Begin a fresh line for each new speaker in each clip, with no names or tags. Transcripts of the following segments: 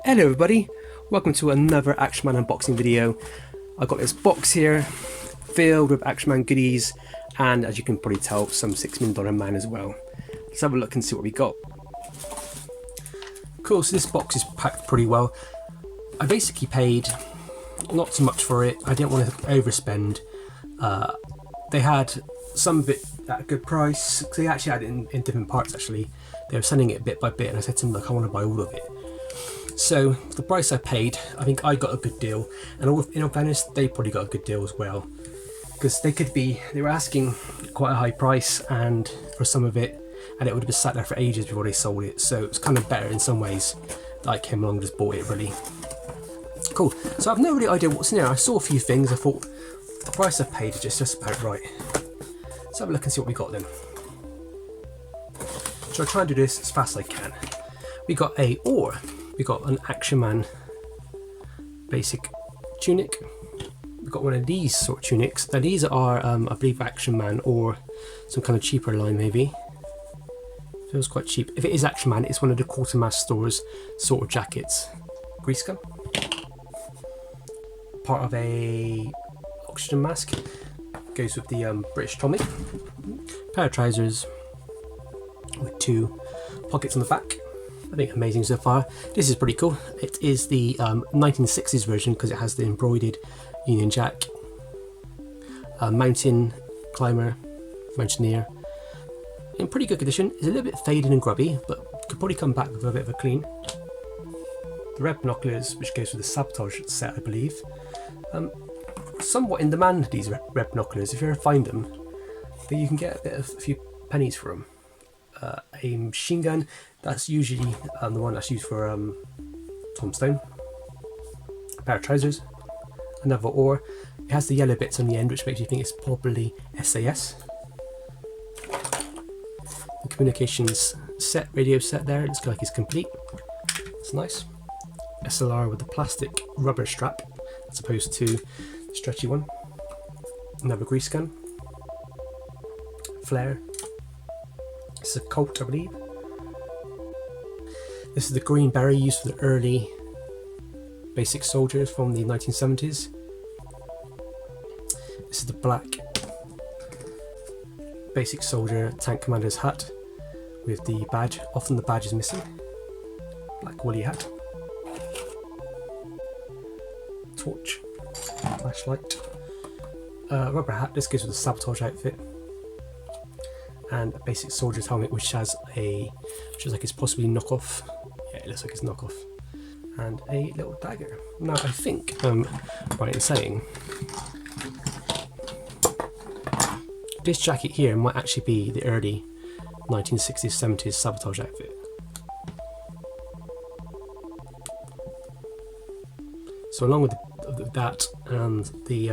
Hello everybody, welcome to another Action Man unboxing video. I've got this box here filled with Action Man goodies, and as you can probably tell, some $6 Million Man as well. Let's have a look and see what we got. Cool, so this box is packed pretty well. I basically paid not too much for it. I didn't want to overspend. They had some of it at a good price. They actually had it in different parts actually. They were selling it bit by bit, and I said to them, look, I want to buy all of it. So the price I paid, I think I got a good deal, and in all fairness, they probably got a good deal as well, because they were asking quite a high price and for some of it, and it would have been sat there for ages before they sold it. So it's kind of better in some ways that I came along and just bought it really. Cool. So I have no really idea what's in there. I saw a few things. I thought the price I paid is just about right. Let's have a look and see what we got then. So I'll try and do this as fast as I can. We got we got an Action Man basic tunic. We've got one of these sort of tunics. Now these are, I believe, Action Man or some kind of cheaper line maybe. Feels quite cheap. If it is Action Man, it's one of the Quartermaster stores sort of jackets. Grease gun. Part of a oxygen mask. Goes with the British Tommy. Pair of trousers with 2 pockets on the back. I think amazing so far. This is pretty cool. It is the 1960s version because it has the embroidered Union Jack. Mountain climber, mountaineer. In pretty good condition. It's a little bit faded and grubby, but could probably come back with a bit of a clean. The red binoculars, which goes with the Sabotage set, I believe. Somewhat in demand, these red binoculars. If you ever find them, but you can get a few pennies for them. A machine gun, that's usually the one that's used for tombstone. A pair of trousers, another oar. It has the yellow bits on the end, which makes you think it's probably SAS. The communications set, radio set there, it looks like it's complete. It's nice. SLR with the plastic rubber strap as opposed to the stretchy one. Another grease gun. Flare. It's a Colt, I believe. This is the green berry used for the early basic soldiers from the 1970s. This is the black basic soldier tank commander's hat with the badge. Often the badge is missing. Black woolly hat. Torch. Flashlight. Rubber hat. This goes with the Sabotage outfit. And a basic soldier's helmet, which looks like it's possibly knockoff. Yeah, it looks like it's knockoff. And a little dagger. Now I think right in saying this jacket here might actually be the early 1960s, 70s Sabotage outfit. So along with that and the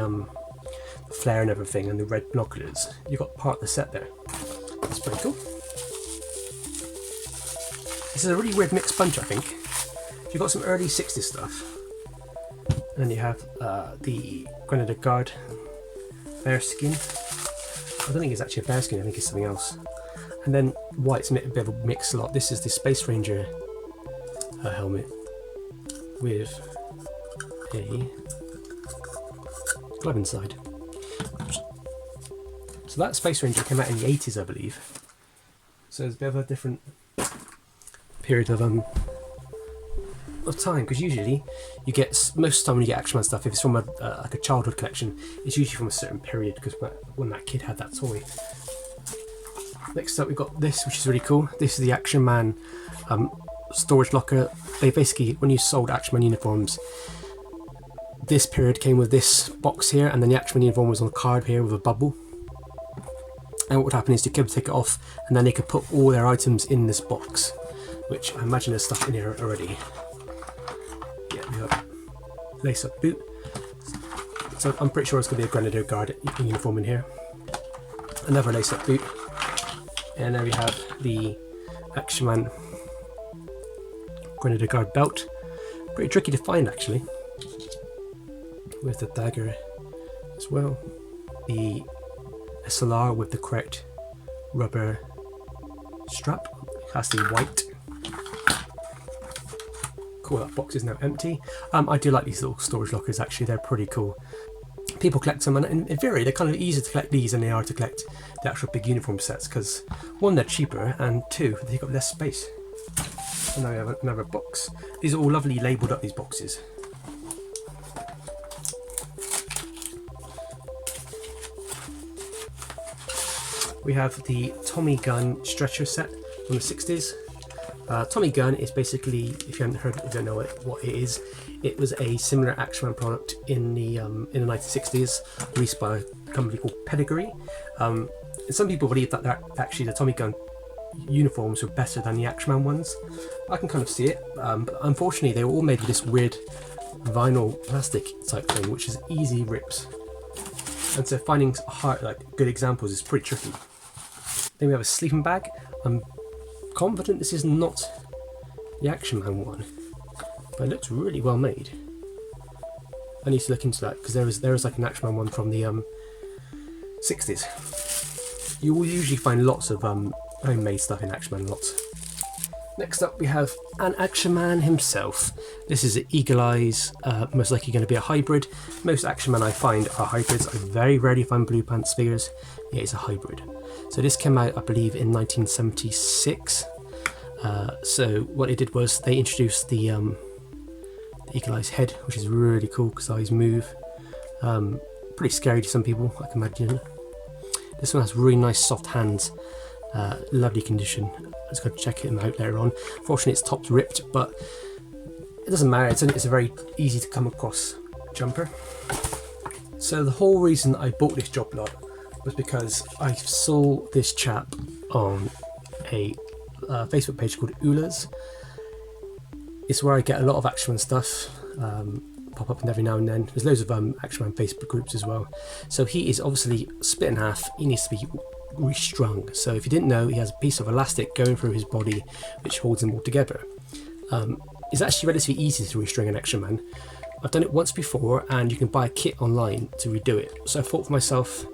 flare and everything and the red binoculars, you got part of the set there. That's pretty cool. This is a really weird mixed bunch, I think. You've got some early 60s stuff, and then you have the Grenadier Guard bear skin. I don't think it's actually a bear skin, I think it's something else. And then white's a bit of a mix lot. This is the Space Ranger helmet with a glove inside. So that Space Ranger came out in the 80s, I believe. So it's a bit of a different period of time, because usually you get, most of the time when you get Action Man stuff, if it's from like a childhood collection, it's usually from a certain period, because when that kid had that toy. Next up we've got this, which is really cool. This is the Action Man storage locker. They basically, when you sold Action Man uniforms, this period came with this box here, and then the Action Man uniform was on a card here with a bubble. And what would happen is the kid would take it off, and then they could put all their items in this box, which I imagine there's stuff in here already. Yeah, we got lace-up boot. So I'm pretty sure it's going to be a Grenadier Guard uniform in here. Another lace-up boot. And then we have the Action Man Grenadier Guard belt. Pretty tricky to find actually. With the dagger as well. The SLR with the correct rubber strap. It has to be white. Cool, that box is now empty. I do like these little storage lockers actually, they're pretty cool. People collect them, and in theory they're kind of easier to collect these than they are to collect the actual big uniform sets, because one, they're cheaper, and two, they take up less space. And now we have another box. These are all lovely labelled up, these boxes. We have the Tommy Gun stretcher set from the 60s. Tommy Gun is basically, if you haven't heard it, you don't know what it is. It was a similar Action Man product in the 1960s, released by a company called Pedigree. And some people believe that actually the Tommy Gun uniforms were better than the Action Man ones. I can kind of see it, but unfortunately they were all made with this weird vinyl plastic type thing, which is easy rips. And so finding good examples is pretty tricky. Then we have a sleeping bag. I'm confident this is not the Action Man one, but it looks really well made. I need to look into that, because there is like an Action Man one from the 60s. You will usually find lots of homemade stuff in Action Man, lots. Next up we have an Action Man himself. This is an Eagle Eyes, most likely going to be a hybrid. Most Action Man I find are hybrids. I very rarely find Blue Pants figures. It is a hybrid. So this came out, I believe, in 1976. So what they did was they introduced the Eagle Eyes head, which is really cool because eyes move. Pretty scary to some people, I can imagine. This one has really nice soft hands, lovely condition. Let's go check him out later on. Fortunately, its top's ripped, but it doesn't matter. It's a very easy to come across jumper. So the whole reason I bought this job lot was because I saw this chap on a Facebook page called Ula's. It's where I get a lot of Action Man stuff, pop up every now and then. There's loads of Action Man Facebook groups as well. So he is obviously split in half. He needs to be restrung. So if you didn't know, he has a piece of elastic going through his body which holds him all together. It's actually relatively easy to restring an Action Man. I've done it once before, and you can buy a kit online to redo it. So I thought for myself,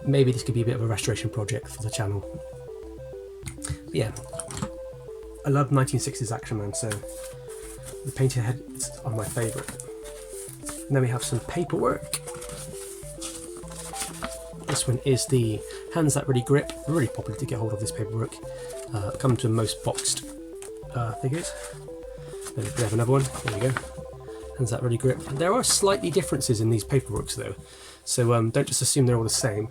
maybe this could be a bit of a restoration project for the channel. But yeah, I love 1960s Action Man, so the painted heads are my favourite. And then we have some paperwork. This one is the Hands That Really Grip. Really popular to get hold of this paperwork. Comes with most boxed figures. Then we have another one. There we go. Hands That Really Grip. There are slightly differences in these paperworks though, so don't just assume they're all the same.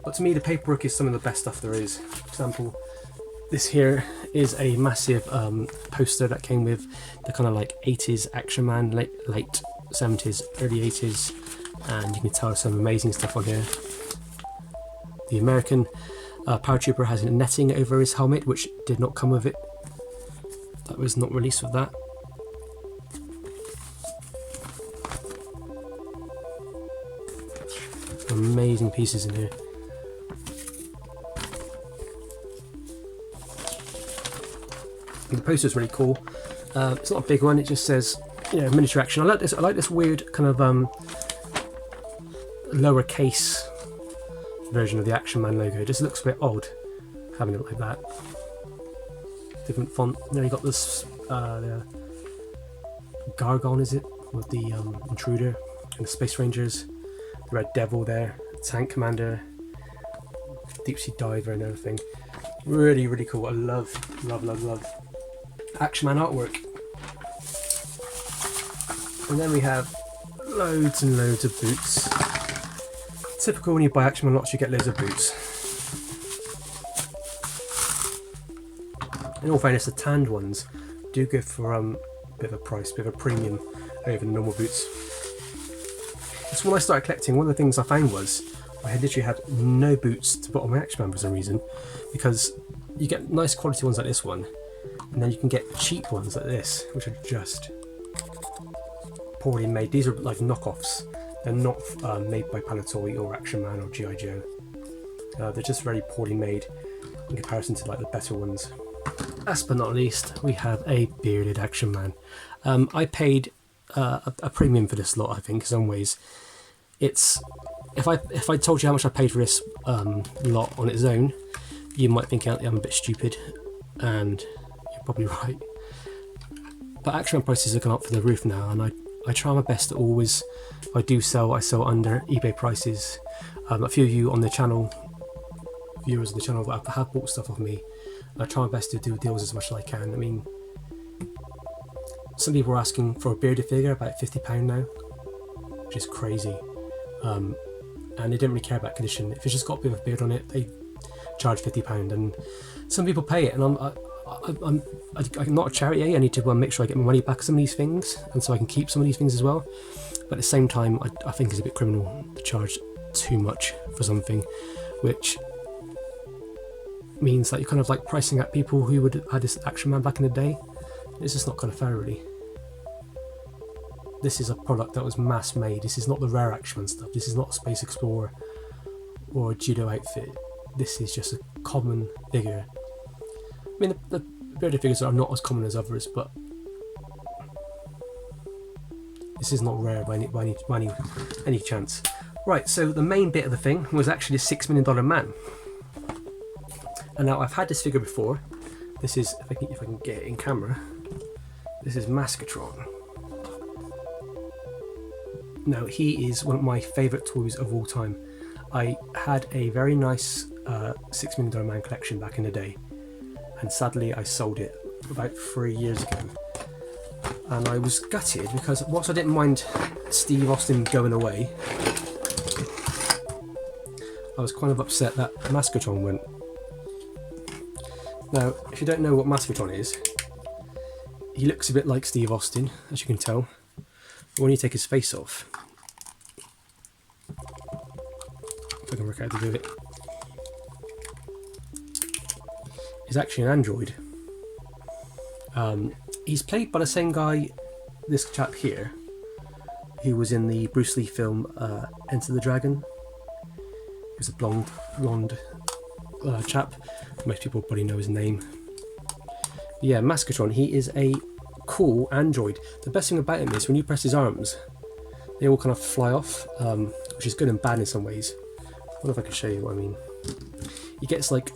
But to me, the paperwork is some of the best stuff there is. For example, this here is a massive poster that came with the kind of like 80s Action Man, late 70s, early 80s, and you can tell some amazing stuff on here. The American paratrooper has a netting over his helmet, which did not come with it. That was not released with that. Amazing pieces in here. The poster's really cool. It's not a big one. It just says, you know, miniature action. I like this. I like this weird kind of lowercase version of the Action Man logo. It just looks a bit odd having it like that. Different font. Then you got this the Gargon, is it, with the Intruder and the Space Rangers, the Red Devil there, Tank Commander, Deep Sea Diver, and everything. Really, really cool. I love Action Man artwork. And then we have loads and loads of boots. Typical when you buy Action Man lots, you get loads of boots. In all fairness, the tanned ones do go for a bit of a price, a bit of a premium over the normal boots. So when I started collecting, one of the things I found was I had literally had no boots to put on my Action Man for some reason, because you get nice quality ones like this one, and then you can get cheap ones like this, which are just poorly made. These are like knockoffs. They're not made by Palatoy or Action Man or G.I. Joe. They're just very poorly made in comparison to like the better ones. Last but not least, we have a bearded Action Man. I paid a premium for this lot, I think, in some ways. It's if I told you how much I paid for this lot on its own, you might think I'm a bit stupid, and you're probably right. But Action Man prices have gone up for the roof now, and I try my best to always, if I do sell, I sell under eBay prices. A few of you on the channel, viewers of the channel, that have bought stuff off me, I try my best to do deals as much as I can. I mean, some people are asking for a bearded figure about £50 now, which is crazy. And they don't really care about condition. If it's just got a bit of a beard on it, they charge £50, and some people pay it. And I'm not a charity. I need to make sure I get my money back on some of these things, and so I can keep some of these things as well. But at the same time, I think it's a bit criminal to charge too much for something, which means that you're kind of like pricing out people who would have had this Action Man back in the day. It's just not kind of fair, really. This is a product that was mass made. This is not the rare Action Man stuff. This is not a Space Explorer or a judo outfit. This is just a common figure. I mean, the bearded figures are not as common as others, but this is not rare by any chance. Right, so the main bit of the thing was actually the $6 million man. And now I've had this figure before. This is, if I can get it in camera, this is Maskatron. Now, he is one of my favourite toys of all time. I had a very nice $6 million man collection back in the day, and sadly I sold it about 3 years ago. And I was gutted because whilst I didn't mind Steve Austin going away, I was kind of upset that Maskatron went. Now, if you don't know what Maskatron is, he looks a bit like Steve Austin, as you can tell. But when you take his face off, if I can work out how to do it, he's actually an android. He's played by the same guy, this chap here, who was in the Bruce Lee film Enter the Dragon. He was a blonde chap. Most people probably know his name. But yeah, Maskatron, he is a cool android. The best thing about him is when you press his arms, they all kind of fly off, which is good and bad in some ways. I wonder if I can show you what I mean. He gets like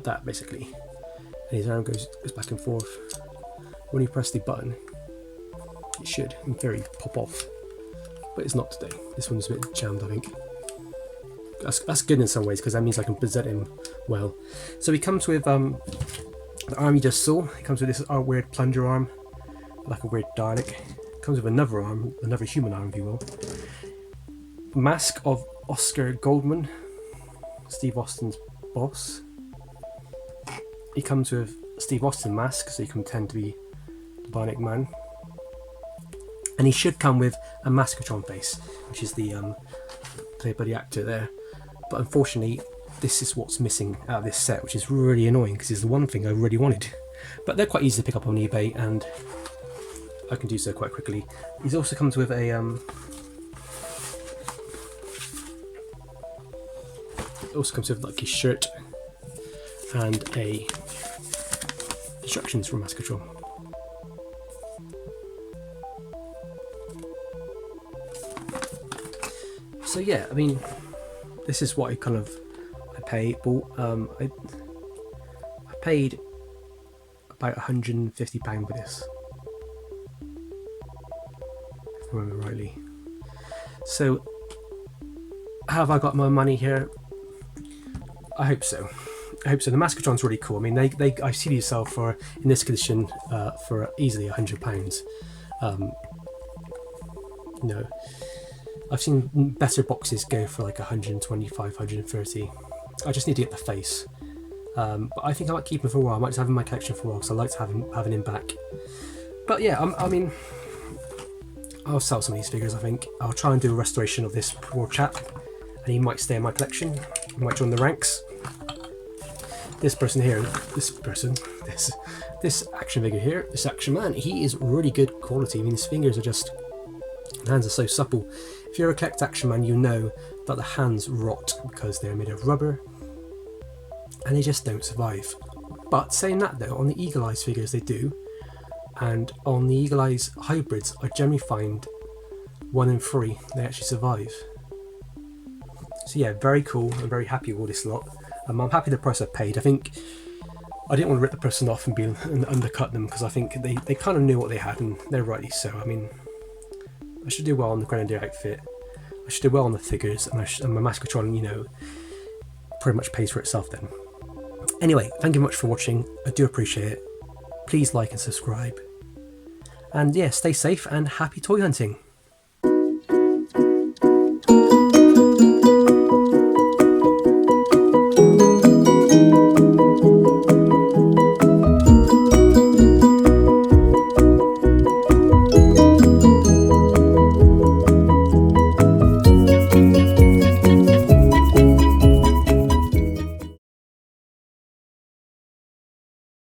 that basically, and his arm goes back and forth. When you press the button, it should in theory pop off, but it's not today. This one's a bit jammed, I think. That's good in some ways, because that means I can present him well. So he comes with the arm you just saw. He comes with this weird plunger arm, like a weird Dalek. Comes with another arm, another human arm, if you will. Mask of Oscar Goldman, Steve Austin's boss. He comes with Steve Austin mask, so he can pretend to be the Bionic Man. And he should come with a Maskatron face, which is the played by the actor there. But unfortunately, this is what's missing out of this set, which is really annoying because it's the one thing I really wanted. But they're quite easy to pick up on eBay, and I can do so quite quickly. He also comes with a it also comes with like his shirt and a instructions from Maskatron. So yeah, I mean, this is what I bought. I paid about £150 for this, if I remember rightly. So have I got my money here? I hope so. I hope so. The Maskatron's really cool. I mean, I see these sell for, in this condition, for easily £100. No, I've seen better boxes go for like 125, 130. I just need to get the face. But I think I might keep him for a while. I might just have him in my collection for a while because I like to having him back. But yeah, I mean, I'll sell some of these figures. I think I'll try and do a restoration of this poor chap, and he might stay in my collection. He might join the ranks. This person here, this action figure here, this Action Man, he is really good quality. I mean, his fingers are just, his hands are so supple. If you're a collect Action Man, you know that the hands rot because they're made of rubber and they just don't survive. But saying that though, on the Eagle Eyes figures they do, and on the Eagle Eyes hybrids, I generally find 1 in 3 they actually survive. So yeah, very cool. I'm very happy with all this lot. I'm happy the price I paid. I think I didn't want to rip the person off and undercut them, because I think they kind of knew what they had, and they're rightly so. I mean, I should do well on the Grenadier outfit, I should do well on the figures, and my Mascotron, you know, pretty much pays for itself then. Anyway, thank you very much for watching, I do appreciate it. Please like and subscribe. And yeah, stay safe and happy toy hunting.